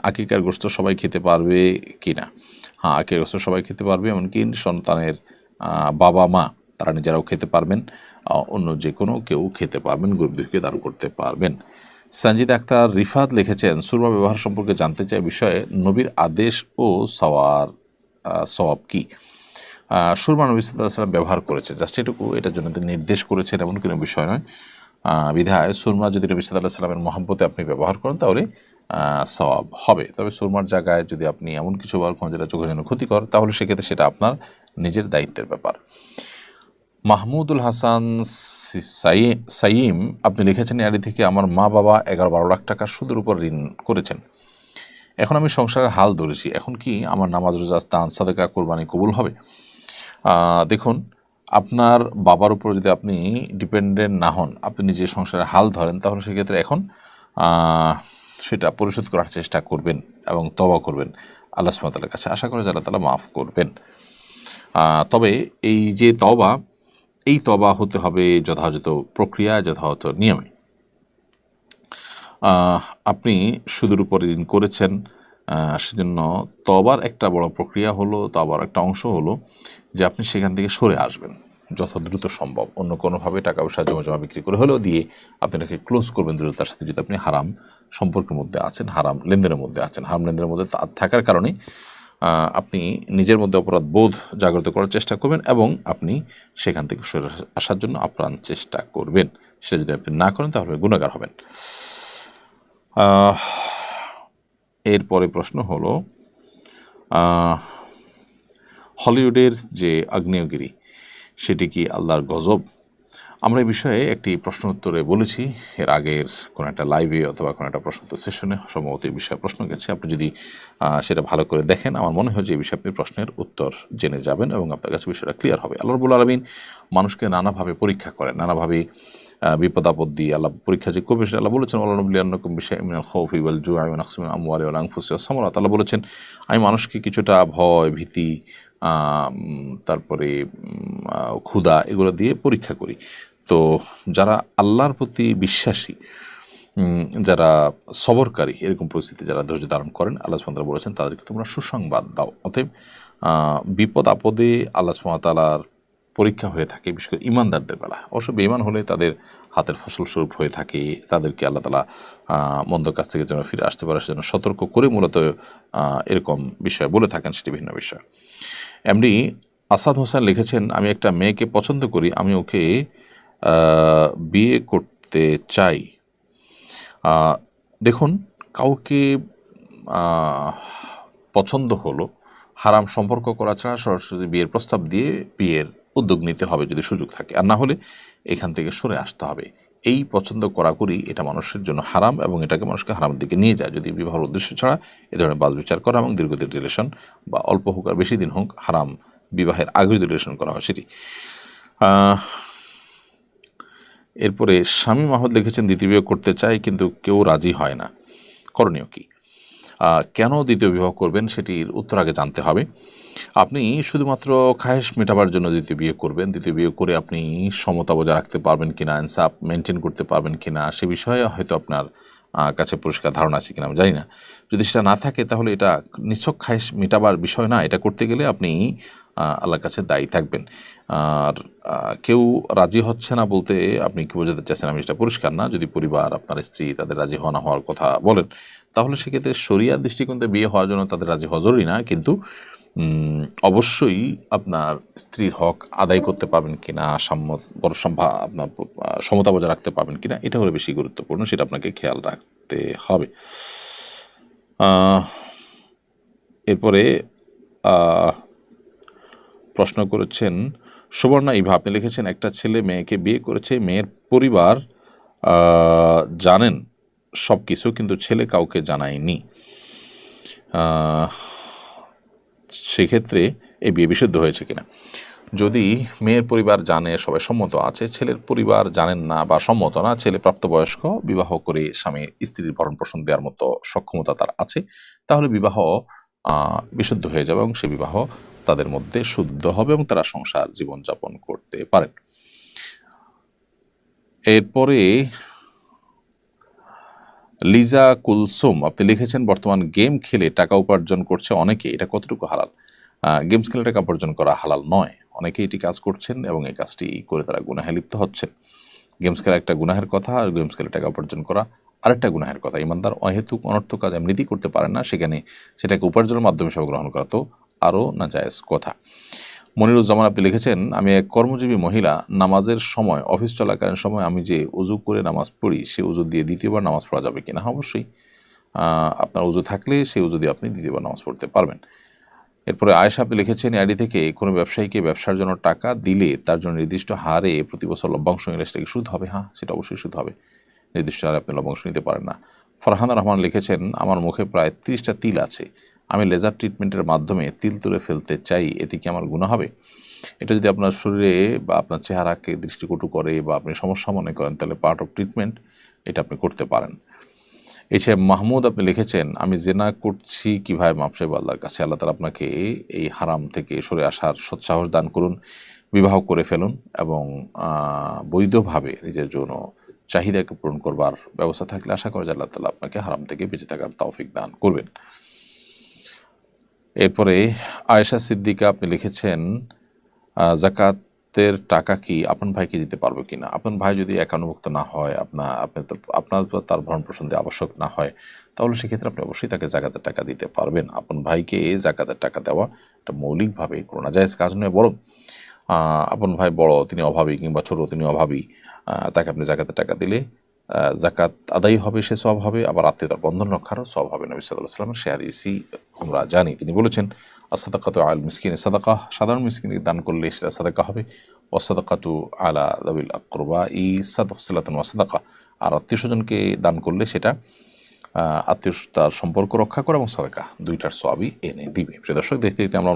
আকিকার গোশত সবাই খেতে পারবে কি না? হ্যাঁ, আকিকার গোশত সবাই খেতে পারবে, এমনকি সন্তানের বাবা মা তারা নিজেরাও খেতে পারবেন, অন্য যে কোনো কেউ খেতে পারবেন, গরিব দুঃখীকে দান করতে পারবেন। সঞ্জিদ আক্তার রিফাত লিখেছেন, সুরমা ব্যবহার সম্পর্কে জানতে চাই, বিষয়ে নবীর আদেশ ও সওয়াব কি? সুরমা নবী সাল্লাল্লাহু আলাইহি ওয়াসাল্লাম ব্যবহার করেছেন, জাস্ট এটুকু, এটার জন্য তিনি নির্দেশ করেছেন এমন কোনো বিষয় নয়। বিধায় সুরমা যদি নবী সাল্লাল্লাহু আলাইহি ওয়াসাল্লামের মহব্বতে আপনি ব্যবহার করেন তাহলে সওয়াব হবে। তবে সুরমার জায়গায় যদি আপনি এমন কিছু ব্যবহার করেন যেটা চোখের জন্য ক্ষতিকর, তাহলে সেক্ষেত্রে সেটা আপনার নিজের দায়িত্বের ব্যাপার। মাহমুদুল হাসান সাইম আপনি লিখেছেন, এআডি থেকে, আমার মা বাবা 11-12 লাখ টাকা সুদের উপর ঋণ করেছেন। এখন আমি সংসারের হাল ধরেছি, এখন কি আমার নামাজ, রোজা, দান, সাদেকা, কোরবানি কবুল হবে? দেখুন, আপনার বাবার উপর যদি আপনি ডিপেন্ডেন্ট না হন, আপনি নিজের সংসারের হাল ধরেন, তাহলে সেক্ষেত্রে এখন সেটা পরিশোধ করার চেষ্টা করবেন এবং তওবা করবেন আল্লাহ সুবহানাহু ওয়া তাআলার কাছে, আশা করে আল্লাহ তাআলা মাফ করবেন। তবে এই যে তওবা, এই তওবা হতে হবে যথাযথ প্রক্রিয়া, যথাযথ নিয়মে। আপনি সুদের উপর ঋণ করেছেন, সেজন্য তওবার একটা বড় প্রক্রিয়া হলো, তওবার একটা অংশ হলো যে আপনি সেখান থেকে সরে আসবেন যত দ্রুত সম্ভব। অন্য কোনোভাবে টাকা পয়সা জমা বিক্রি করে হলেও দিয়ে আপনি এটাকে ক্লোজ করবেন দ্রুততার সাথে। যদি আপনি হারাম সম্পর্কের মধ্যে আছেন, হারাম লেনদেনের মধ্যে আছেন, হারাম লেনদেনের মধ্যে থাকার কারণে আপনি নিজের মধ্যে অপরাধ বোধ জাগ্রত করার চেষ্টা করবেন এবং আপনি সেখান থেকে সরে আসার জন্য আপ্রাণ চেষ্টা করবেন। সেটা যদি আপনি না করেন তাহলে গুনাহগার হবেন। এরপরে প্রশ্ন হলো, হলিউডের যে আগ্নেয়গিরি সেটি কি আল্লাহর গজব? আমরা এই বিষয়ে একটি প্রশ্ন উত্তরে বলেছি এর আগের কোনো একটা লাইভে অথবা কোনো একটা প্রশ্ন উত্তর সেশনে, সম্ভবত এই বিষয়ে প্রশ্ন গেছে। আপনি যদি সেটা ভালো করে দেখেন, আমার মনে হয় যে এই বিষয়ে আপনি প্রশ্নের উত্তর জেনে যাবেন এবং আপনার কাছে বিষয়টা ক্লিয়ার হবে। আল্লাহ রাব্বুল আলামিন মানুষকে নানাভাবে পরীক্ষা করেন, নানাভাবে বিপদ আপদ দিয়ে আল্লাহ পরীক্ষা যে করবে সেটা আল্লাহ বলেছেন, ওয়ালানুবলিয়ান্নাকুম বিশাইইম মিনাল খাউফি ওয়াল জু'i ওয়া নাকসিম মিনাল আমওয়ালি ওয়াল আনফুসি ওয়াস সামারাত। আল্লাহ বলেছেন, আমি মানুষকে কিছুটা ভয়, ভীতি, তারপরে ক্ষুধা, এগুলো দিয়ে পরীক্ষা করি। তো যারা আল্লাহর প্রতি বিশ্বাসী, যারা সবরকারী, এরকম পরিস্থিতি যারা ধৈর্য ধারণ করেন, আল্লাহ সুবহানাহু ওয়া তাআলা বলেছেন তাদেরকে তোমরা সুসংবাদ দাও। অতএব বিপদ আপদে আল্লাহ সুবহানাহু ওয়া তাআলার পরীক্ষা হয়ে থাকে, বিশেষ করে ইমানদারদের বেলা। অবশ্য বেঈমান হলে তাদের হাতের ফসলস্বরূপ হয়ে থাকে, তাদেরকে আল্লাহ তাআলা মন্দ কাজ থেকে যেন ফিরে আসতে পারে সেজন্য সতর্ক করে মূলত এরকম বিষয় বলে থাকেন, সেটি ভিন্ন বিষয়। এমনি আসাদ হোসেন লিখেছেন, আমি একটা মেয়েকে পছন্দ করি, আমি ওকে বিয়ে করতে চাই। দেখুন, কাউকে পছন্দ হলো, হারাম সম্পর্ক করা ছাড়া সরাসরি বিয়ের প্রস্তাব দিয়ে বিয়ের উদ্যোগ নিতে হবে যদি সুযোগ থাকে, আর না হলে এখান থেকে সরে আসতে হবে। এই পছন্দ করাকরি এটা মানুষের জন্য হারাম এবং এটাকে মানুষকে হারামের দিকে নিয়ে যায়। যদি বিবাহের উদ্দেশ্য ছাড়া এ ধরনের বাছবিচার করা এবং দীর্ঘদিন রিলেশন বা অল্প হোক আর বেশি দিন হোক, হারাম বিবাহের আগে যদি রিলেশন করা হয় সেটি। এরপরে স্বামী মাহমুদ লিখেছেন, দ্বিতীয় বিয়ে করতে চাই কিন্তু কেউ রাজি হয় না, করণীয় কি? কেন দ্বিতীয় বিবাহ করবেন সেটির উত্তর আগে জানতে হবে। আপনি শুধুমাত্র খায়েশ মেটাবার জন্য দ্বিতীয় বিয়ে করবেন, দ্বিতীয় বিয়ে করে আপনি সমতা বজায় রাখতে পারবেন কিনা, ইনসাফ মেনটেন করতে পারবেন কিনা, সে বিষয়ে হয়তো আপনার কাছে পরিষ্কার ধারণা আছে কিনা আমি জানি না। যদি সেটা না থাকে তাহলে এটা নিছক খায়েশ মেটাবার বিষয় না। এটা করতে গেলে আপনি আল্লাহর কাছে দায়ী থাকবেন। আর কেউ রাজি হচ্ছে না বলতে আপনি কি বোঝাতে চাচ্ছেন আমি সেটা পরিষ্কার না। যদি পরিবার, আপনার স্ত্রী তাদের রাজি হওয়া না হওয়ার কথা বলেন, তাহলে সেক্ষেত্রে শরিয়ার দৃষ্টিকোণে বিয়ে হওয়ার জন্য তাদের রাজি হওয়া জরুরি না, কিন্তু অবশ্যই আপনার স্ত্রীর হক আদায় করতে পারবেন কিনা, আপনার সমতা বজায় রাখতে পারবেন কিনা, এটা হলো বেশি গুরুত্বপূর্ণ, সেটা আপনাকে খেয়াল রাখতে হবে। এরপরে প্রশ্ন করেছেন সুবর্ণা ইভা, আপনি লিখেছেন, একটা ছেলে মেয়েকে বিয়ে করেছে, মেয়ের পরিবার জানেন সব কিছু কিন্তু ছেলে কাউকে জানায়নি, সেক্ষেত্রে এই বিয়ে বিশুদ্ধ হয়েছে কিনা? যদি মেয়ের পরিবার জানে, সবাই সম্মত আছে, ছেলের পরিবার জানেন না বা সম্মত না, ছেলে প্রাপ্তবয়স্ক, বিবাহ করে স্বামী স্ত্রীর ভরণ পোষণ দেওয়ার মতো সক্ষমতা তার আছে, তাহলে বিবাহ বিশুদ্ধ হয়ে যাবে এবং সে বিবাহ তাদের মধ্যে শুদ্ধ হবে এবং তারা সংসার জীবনযাপন করতে পারেন। এরপরে লিজা কুলসুম আপনি লিখেছেন, বর্তমান গেম খেলে টাকা উপার্জন করছে অনেকে, এটা কতটুকু হালাল? গেমস খেলে টাকা উপার্জন করা হালাল নয়। অনেকে এটি কাজ করছেন এবং এই কাজটি করে তারা গুনাহে লিপ্ত হচ্ছেন। গেমস খেলা একটা গুনাহের কথা, আর গেমস খেলে টাকা উপার্জন করা আরেকটা গুনাহের কথা। ইমানদার অহেতুক অনর্থক কাজ এমনিতেই করতে পারে না, সেটাকে উপার্জনের মাধ্যমে হিসেবে গ্রহণ করা তো আরও নাজায়েজ কথা। মনিরুজ্জামান আপনি লিখেছেন, আমি এক কর্মজীবী মহিলা, নামাজের সময় অফিস চলাকালীন সময় আমি যে উজু করে নামাজ পড়ি, সে উজু দিয়ে দ্বিতীয়বার নামাজ পড়া যাবে কিনা? অবশ্যই আপনার উজু থাকলে সেই উজু দিয়ে আপনি দ্বিতীয়বার নামাজ পড়তে পারবেন। এরপরে আয়েশা আপনি লিখেছেন, আইডি থেকে কোনো ব্যবসায়ীকে ব্যবসার জন্য টাকা দিলে তার জন্য নির্দিষ্ট হারে প্রতি বছর লভ্যাংশ নিলে সেটা কি সুদ হবে? হ্যাঁ, সেটা অবশ্যই সুদ হবে। নির্দিষ্ট হারে আপনি লভ্যাংশ নিতে পারেন না। ফরহানা রহমান লিখেছেন, আমার মুখে প্রায় 30টা তিল আছে, আমি লেজার ট্রিটমেন্টের মাধ্যমে তিল তুলে ফেলতে চাই, এতে কি আমার গুনাহ হবে? এটা যদি আপনার শরীরে বা আপনার চেহারাকে দৃষ্টিকটু করে বা আপনি সমস্যা মনে করেন, তাহলে পার্ট অফ ট্রিটমেন্ট, এটা আপনি করতে পারেন। এছাড়া মাহমুদ আপনি লিখেছেন, আমি জেনা করছি কিভাবে মাপ চাইব আল্লাহর কাছে? আল্লাহ তাআলা আপনাকে এই হারাম থেকে সরে আসার সৎসাহস দান করুন, বিবাহ করে ফেলুন এবং বৈধভাবে নিজের জন্য চাহিদাকে পূরণ করবার ব্যবস্থা থাকলে আশা করা যায় আল্লাহ তাআলা আপনাকে হারাম থেকে বেঁচে থাকার তৌফিক দান করবেন। এরপরে আয়েশা সিদ্দিকা আপনি লিখেছেন, জাকাতের টাকা কি আপন ভাইকে দিতে পারবে কিনা? আপন ভাই যদি একান্নভুক্ত না হয়, আপনার তার ভরণ পোষণ দেওয়া আবশ্যক না হয়, তাহলে সেক্ষেত্রে আপনি অবশ্যই তাকে জাকাতের টাকা দিতে পারবেন। আপন ভাইকে জাকাতের টাকা দেওয়া এটা মৌলিকভাবে কোনো নাজায়েজ কাজ নয়, বরং আপন ভাই বড়, তিনি অভাবী, কিংবা ছোট, তিনি অভাবী, তাকে আপনি জাকাতের টাকা দিলে জাকাত আদায় হবে, সে সওয়াব হবে, আবার আত্মীয়তার বন্ধন রক্ষারও সওয়াব হবে। নবী সাল্লাল্লাহু আলাইহি ওয়াসাল্লামের সে হাদিসই আমরা জানি, তিনি বলেছেন, আস-সাদাকাতু আলাল মিসকিনি সাদাকা, সাধারণ মিসকিনকে দান করলে সেটা সাদাকা হবে। ওয়াস-সাদাকাতু আলা যাবিল আকরবা সিলাতুন ওয়া সাদাকা, আর আত্মীয়স্বজনকে দান করলে সেটা আত্মীয়তার সম্পর্ক রক্ষা করে এবং সাদাকা, দুইটার সওয়াবই এনে দিবে। প্রিয় দর্শক, দেখতে দেখতে আমরা